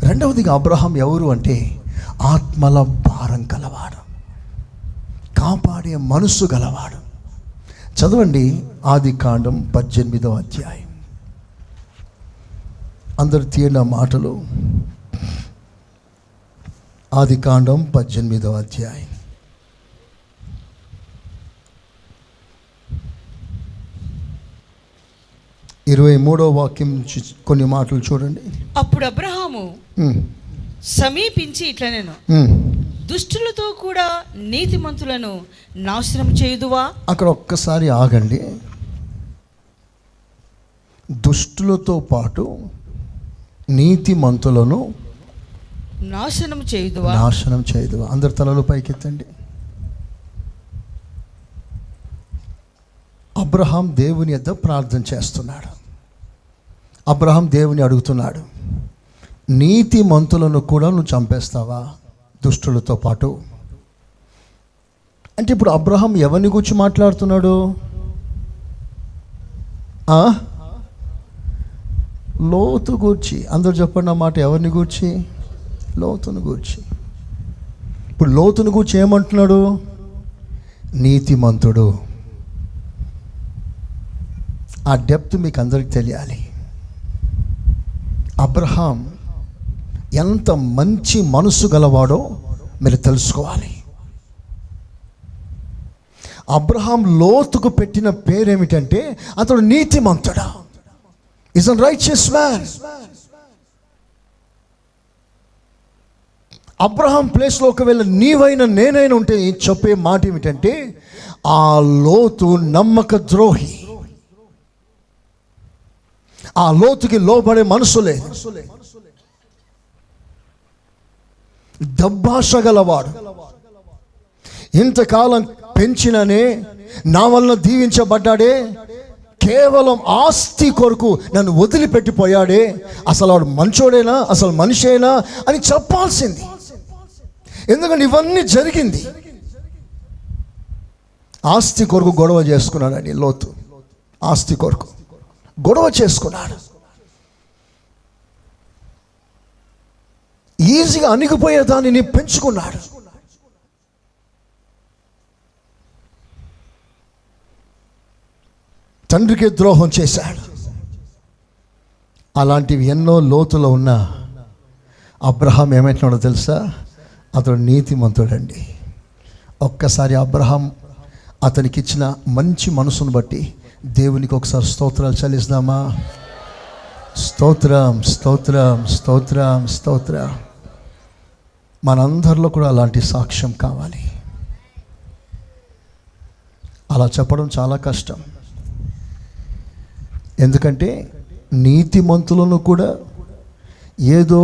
రెండవదిగా అబ్రహాం ఎవరు అంటే ఆత్మల భారం గలవాడు, కాపాడే మనసు గలవాడు. చదవండి ఆదికాండం 18వ అధ్యాయం. అందరు తీయన మాటలు. ఆదికాండం 18వ అధ్యాయం. ఇరవై 23వ వాక్యం నుంచి కొన్ని మాటలు చూడండి. అప్పుడు అబ్రహాము సమీపించి ఇట్లా నేను దుష్టులతో కూడా నీతిమంతులను నాశనం చేయుదువా. అక్కడ ఒక్కసారి ఆగండి. దుష్టులతో పాటు నీతిమంతులను నాశనం చేయుదువా. నాశనం చేయుదువా. అందరి తలలు పైకెత్తండి. అబ్రహాం దేవుని యొద్ద ప్రార్థన చేస్తున్నాడు. అబ్రహాం దేవుని అడుగుతున్నాడు, నీతిమంతులను కూడా నువ్వు చంపేస్తావా దుష్టులతో పాటు అంటే. ఇప్పుడు అబ్రహాం ఎవరిని గురించి మాట్లాడుతున్నాడు? లోతు గూర్చి. అందరూ చెప్పండి ఆ మాట. ఎవరిని గూర్చి? లోతును గూర్చి. ఇప్పుడు లోతును గూర్చి ఏమంటున్నాడు? నీతిమంతుడు. ఆ డెప్త్ మీకు అందరికి తెలియాలి. అబ్రహాం ఎంత మంచి మనసు గలవాడో మీరు తెలుసుకోవాలి. అబ్రహాం లోతుకు పెట్టిన పేరేమిటంటే అతడు నీతిమంతుడు. Is a righteous man. Abraham ప్లేస్లో ఒకవేళ నీవైనా నేనైనా ఉంటే చెప్పే మాట ఏమిటంటే ఆ లోతు నమ్మక ద్రోహి. ఆ లోతుకి లోబడే మనసు లేదు. దబ్బాష గలవాడు. ఇంతకాలం పెంచిననే, నా వలన దీవించబడ్డాడే, కేవలం ఆస్తి కొరకు నన్ను వదిలిపెట్టిపోయాడే, అసలు వాడు మంచోడేనా, అసలు మనిషేనా అని చెప్పాల్సింది. ఎందుకంటే ఇవన్నీ జరిగింది. ఆస్తి కొరకు గొడవ చేసుకున్నాడని లోతు. ఆస్తి కొరకు గొడవ చేసుకున్నాడు. ఈజీగా అణిగిపోయే దానిని పెంచుకున్నాడు. తండ్రికి ద్రోహం చేశాడు. అలాంటివి ఎన్నో లోతులో ఉన్న అబ్రహాం ఏమంటున్నాడో తెలుసా? అతడు నీతిమంతుడండి. ఒక్కసారి అబ్రహాం అతనికి ఇచ్చిన మంచి మనసును బట్టి దేవునికి ఒకసారి స్తోత్రాలు చెల్లిస్తామా? స్తోత్రం, స్తోత్రం, స్తోత్రం, స్తోత్రం. మనందరిలో కూడా అలాంటి సాక్ష్యం కావాలి. అలా చెప్పడం చాలా కష్టం. ఎందుకంటే నీతిమంతులను కూడా ఏదో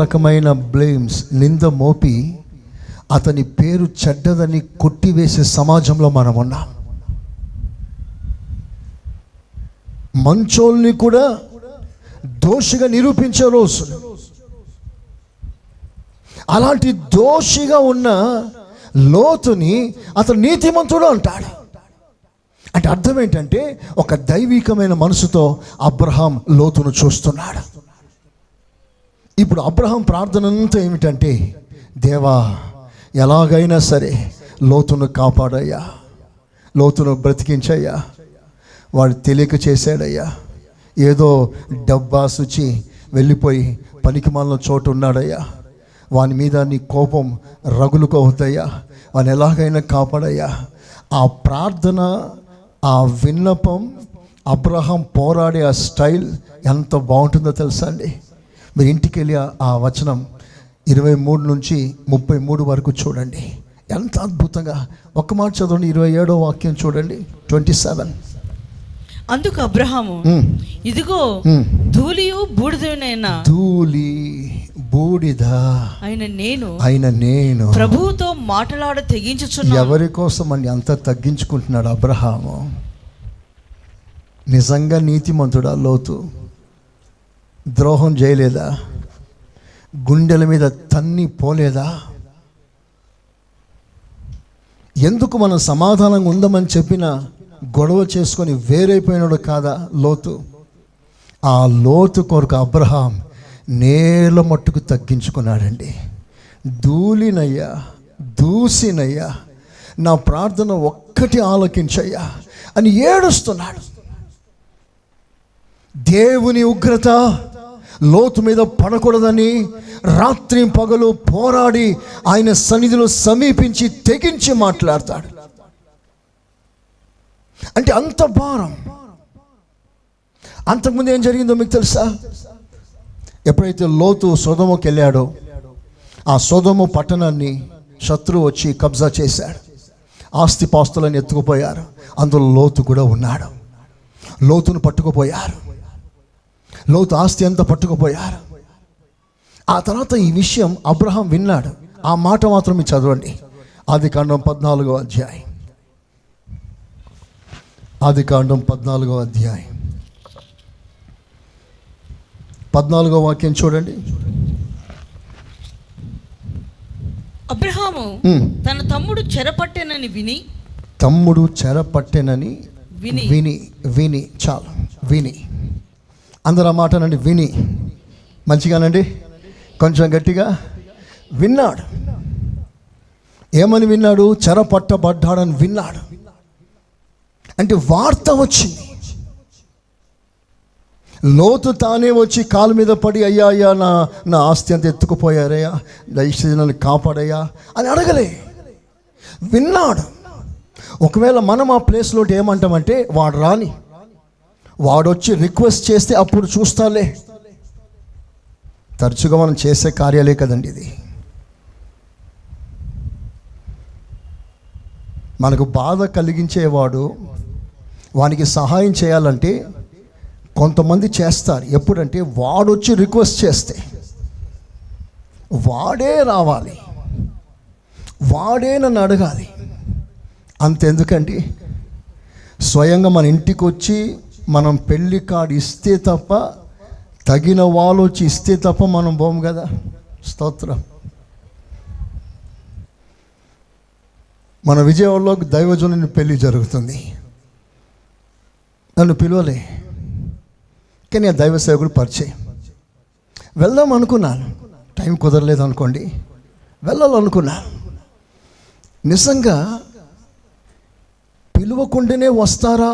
రకమైన బ్లేమ్స్, నింద మోపి అతని పేరు చెడ్డదని కొట్టివేసే సమాజంలో మనం ఉన్నాం. మంచోల్ని కూడా దోషిగా నిరూపించే రోజు. అలాంటి దోషిగా ఉన్న లోతుని అతను నీతిమంతుడు అంటాడు. అంటే అర్థం ఏంటంటే ఒక దైవికమైన మనసుతో అబ్రహాం లోతును చూస్తున్నాడు. ఇప్పుడు అబ్రహాం ప్రార్థన అంతా ఏమిటంటే, దేవా ఎలాగైనా సరే లోతును కాపాడయ్యా, లోతును బ్రతికించయ్యా. వాడు తెలియక చేశాడయ్యా. ఏదో డబ్బా శుచి వెళ్ళిపోయి పనికిమాలిన చోటు ఉన్నాడయ్యా. వాని మీద నీ కోపం రగులుకోవద్దయ్యా. వాని ఎలాగైనా కాపాడయ్యా. ఆ ప్రార్థన, ఆ విన్నపం, అబ్రహాం పోరాడే ఆ స్టైల్ ఎంత బాగుంటుందో తెలుసా అండి. మీరు ఇంటికి వెళ్ళి ఆ వచనం 23 నుంచి 33 వరకు చూడండి. ఎంత అద్భుతంగా. ఒక్క మాట చదవండి. 27వ వాక్యం చూడండి. 27. అందుకు అబ్రహాము, ఇదిగో ధూళియు బూడిదైన, ధూళి బూడిద అయిన నేను ప్రభువుతో మాట్లాడ తెగించుచున్నాను. ఎవరి కోసం అండి అంత తగ్గించుకుంటున్నాడు అబ్రహాము? నిజంగా నీతిమంతుడా లోతు? ద్రోహం చేయలేదా? గుండెల మీద తన్ని పోలేదా? ఎందుకు మనం సమాధానంగా ఉందామని చెప్పినా గొడవ చేసుకొని వేరైపోయినాడు కాదా లోతు? ఆ లోతు కొరకు అబ్రహాం నేల మట్టుకు తగ్గించుకున్నాడండి. ధూళినయ్యా, దూసినయ్యా, నా ప్రార్థన ఒక్కటి ఆలకించయ్యా అని ఏడుస్తున్నాడు. దేవుని ఉగ్రత లోతు మీద పడకూడదని రాత్రి పగలు పోరాడి ఆయన సన్నిధిలో సమీపించి తెగించి మాట్లాడతాడు. అంటే అంత భారం. అంతకుముందు ఏం జరిగిందో మీకు తెలుసా? ఎప్పుడైతే లోతు సొదొమకి వెళ్ళాడో, ఆ సొదొమ పట్టణాన్ని శత్రువు వచ్చి కబ్జా చేశాడు. ఆస్తిపాస్తులను ఎత్తుకుపోయారు. అందులో లోతు కూడా ఉన్నాడు. లోతును పట్టుకుపోయారు. లోతు ఆస్తి అంతా పట్టుకుపోయారు. ఆ తర్వాత ఈ విషయం అబ్రహాం విన్నాడు. ఆ మాట మాత్రం మీరు చదవండి. ఆదికాండం 14వ అధ్యాయం. ఆదికాండం 14వ అధ్యాయం 14వ వాక్యం చూడండి. అబ్రహాము తన తమ్ముడు చెరపట్టెనని విని, తమ్ముడు చెరపట్టెనని విని విని చాలు విని, అందరూ ఆ మాటనండి, విని, మంచిగానండి, కొంచెం గట్టిగా విన్నాడు. ఏమని విన్నాడు? చెరపట్టబడ్డాడని విన్నాడు. అంటే వార్త వచ్చింది. లోతు తానే వచ్చి కాలు మీద పడి, అయ్యా అయ్యా నా ఆస్తి అంతా ఎత్తుకుపోయారయ్యా, దయచేసి నన్ను కాపాడయ్యా అని అడగలే, విన్నాడు. ఒకవేళ మనం ఆ ప్లేస్లో ఏమంటామంటే, వాడు రాని, వాడు వచ్చి రిక్వెస్ట్ చేస్తే అప్పుడు చూస్తాలే. తరచుగా మనం చేసే కార్యాలే కదండి ఇది. మనకు బాధ కలిగించేవాడు, వానికి సహాయం చేయాలంటే కొంతమంది చేస్తారు. ఎప్పుడంటే వాడు వచ్చి రిక్వెస్ట్ చేస్తే వాడే రావాలి, వాడే నన్ను అడగాలి. అంతెందుకండి, స్వయంగా మన ఇంటికి వచ్చి మనం పెళ్లి కార్డు ఇస్తే తప్ప, తగిన వాళ్ళు వచ్చి ఇస్తే తప్ప మనం పోము కదా. స్తోత్రం. మన విజయవాడలో దైవజనుని పెళ్లి జరుగుతుంది. నన్ను పిలవలే, కానీ ఆ దైవ సేవకుడు పరిచయం. వెళ్దాం అనుకున్నాను, టైం కుదరలేదు అనుకోండి, వెళ్ళాలనుకున్నాను. నిజంగా పిలువకుండానే వస్తారా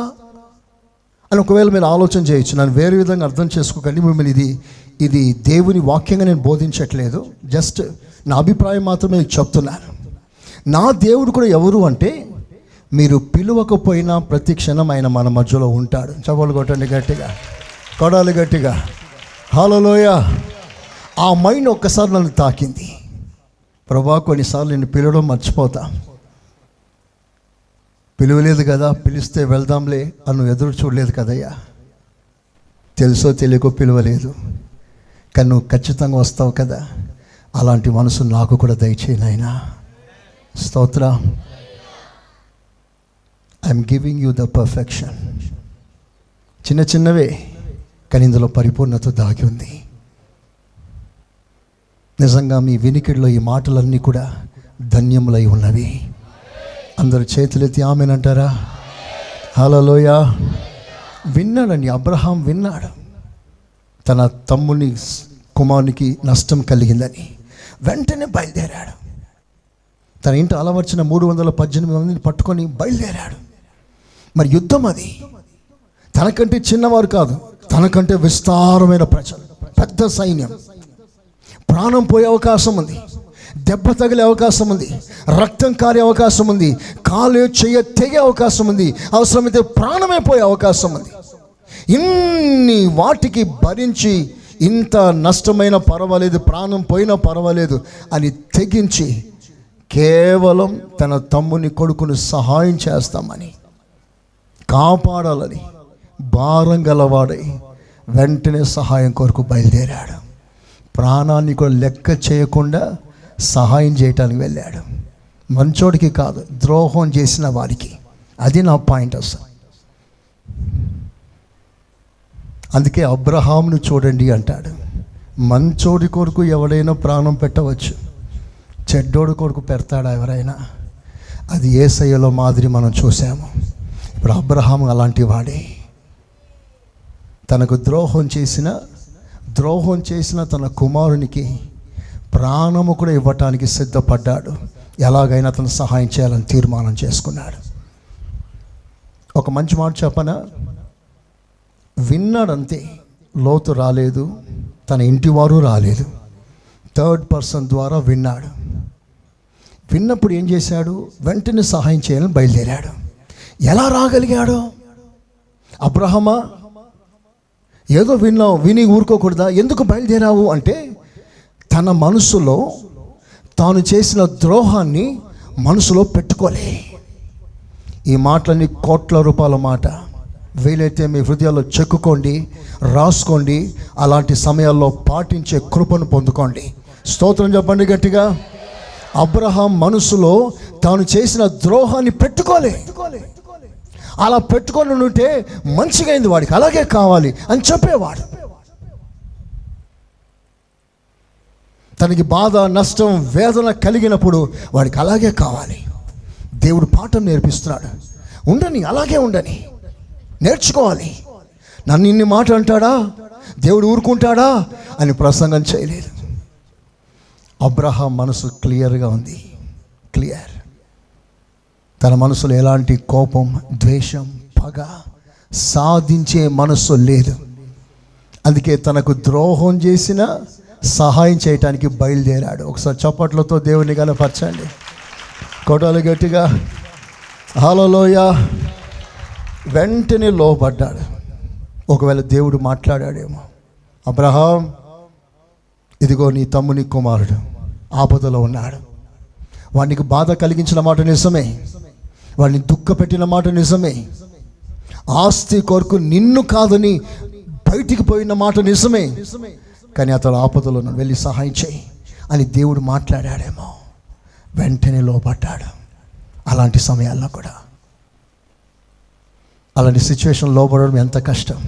అని ఒకవేళ మీరు ఆలోచన చేయొచ్చు. నన్ను వేరే విధంగా అర్థం చేసుకోకండి. మిమ్మల్ని ఇది దేవుని వాక్యంగా నేను బోధించట్లేదు, జస్ట్ నా అభిప్రాయం మాత్రమే చెప్తున్నాను. నా దేవుడు కూడా ఎవరు అంటే, మీరు పిలువకపోయినా ప్రతి క్షణం ఆయన మన మధ్యలో ఉంటాడు. చప్పట్లు కొట్టండి గట్టిగా, కొడాలి గట్టిగా. హల్లెలూయా. ఆ మైండ్ ఒక్కసారి నన్ను తాకింది. ప్రభా, కొన్నిసార్లు నేను పిలవడం మర్చిపోతా. పిలువలేదు కదా, పిలిస్తే వెళ్దాంలే అని నువ్వు ఎదురు చూడలేదు కదయ్యా. తెలుసో తెలియకో పిలువలేదు, కానీ నువ్వు ఖచ్చితంగా వస్తావు కదా. అలాంటి మనసు నాకు కూడా దయచేయి నాయనా. స్తోత్ర. I'm giving you the perfection. చిన్న చిన్నవే, కానీ ఇందులో పరిపూర్ణత దాగి ఉంది. నిజంగా మీ వినికిడిలో ఈ మాటలన్నీ కూడా ధన్యములై ఉన్నవి. అందరు చేతులెత్తి ఆమెనంటారా? హల్లెలూయా. విన్నాడండి, అబ్రహాం విన్నాడు. తన తమ్ముని కుమారునికి నష్టం కలిగిందని వెంటనే బయలుదేరాడు. తన ఇంట అలవర్చిన 318 మందిని పట్టుకొని బయలుదేరాడు. మరి యుద్ధం అది. తనకంటే చిన్నవారు కాదు, తనకంటే విస్తారమైన ప్రజలు, పెద్ద సైన్యం. ప్రాణం పోయే అవకాశం ఉంది, దెబ్బ తగిలే అవకాశం ఉంది, రక్తం కారే అవకాశం ఉంది, కాలు చెయ్య తెగే అవకాశం ఉంది, అవసరమైతే ప్రాణమే పోయే అవకాశం ఉంది. ఇన్ని వాటికి భరించి, ఇంత నష్టమైన పర్వాలేదు, ప్రాణం పోయినా పర్వాలేదు అని తెగించి కేవలం తన తమ్ముని కొడుకును సహాయం చేస్తామని, కాపాడాలని భారం గలవాడై వెంటనే సహాయం కొరకు బయలుదేరాడు. ప్రాణాన్ని కూడా లెక్క చేయకుండా సహాయం చేయటానికి వెళ్ళాడు. మంచోడికి కాదు, ద్రోహం చేసిన వారికి. అది నా పాయింట్ అసలు. అందుకే అబ్రహామును చూడండి అంటాడు. మంచోడి కొరకు ఎవడైనా ప్రాణం పెట్టవచ్చు, చెడ్డోడి కొరకు పెడతాడా ఎవరైనా? అది యేసయ్యలో మాదిరి మనం చూసాము. ఇప్పుడు అబ్రహాము అలాంటి వాడే. తనకు ద్రోహం చేసిన ద్రోహం చేసిన తన కుమారునికి ప్రాణము కూడా ఇవ్వటానికి సిద్ధపడ్డాడు. ఎలాగైనా అతను సహాయం చేయాలని తీర్మానం చేసుకున్నాడు. ఒక మంచి మాట చెప్పనా, విన్నాడంతే, లోతు రాలేదు, తన ఇంటి వారు రాలేదు, థర్డ్ పర్సన్ ద్వారా విన్నాడు. విన్నప్పుడు ఏం చేశాడు? వెంటనే సహాయం చేయాలని బయలుదేరాడు. ఎలా రాగలిగాడు? అబ్రహమా, ఏదో విన్నావు, విని ఊరుకోకూడదా? ఎందుకు బయలుదేరావు అంటే, తన మనసులో తాను చేసిన ద్రోహాన్ని మనసులో పెట్టుకోలే. ఈ మాటలన్నీ కోట్ల రూపాయల మాట. వీలైతే మీ హృదయాల్లో చెక్కుకోండి, రాసుకోండి, అలాంటి సమయాల్లో పాటించే కృపను పొందుకోండి. స్తోత్రం చెప్పండి గట్టిగా. అబ్రహాం మనసులో తాను చేసిన ద్రోహాన్ని పెట్టుకోలే. అలా పెట్టుకొని ఉంటే మంచిగా అయింది, వాడికి అలాగే కావాలి అని చెప్పేవాడు. తనకి బాధ, నష్టం, వేదన కలిగినప్పుడు వాడికి అలాగే కావాలి. దేవుడు పాఠం నేర్పిస్తున్నాడు. ఉండని, అలాగే ఉండని, నేర్చుకోవాలి. నన్ను ఇన్ని మాట అంటాడా, దేవుడు ఊరుకుంటాడా అని ప్రసంగం చేయలేదు. అబ్రహాం మనసు క్లియర్గా ఉంది, క్లియర్. తన మనసులో ఎలాంటి కోపం, ద్వేషం, పగ, సాధించే మనసు లేదు. అందుకే తనకు ద్రోహం చేసిన సహాయం చేయటానికి బయలుదేరాడు. ఒకసారి చప్పట్లతో దేవుని గనపరచండి, కొట్టాలి గట్టిగా. హల్లెలూయా. వెంటనే లోబడ్డాడు. ఒకవేళ దేవుడు మాట్లాడాడేమో, అబ్రహాం, ఇదిగో నీ తమ్ముని కుమారుడు ఆపదలో ఉన్నాడు. వానికి బాధ కలిగించిన మాట నిజమే, వాడిని దుఃఖపెట్టిన మాట నిజమే, ఆస్తి కొరకు నిన్ను కాదని బయటికి పోయిన మాట నిజమే, కానీ అతడు ఆపదలో ఉన్నాడు, వెళ్ళి సహాయం చేయి అని దేవుడు మాట్లాడాడేమో. వెంటనే లోపడ్డాడు. అలాంటి సమయాల్లో కూడా, అలాంటి సిచ్యువేషన్ లోపడడం ఎంత కష్టం.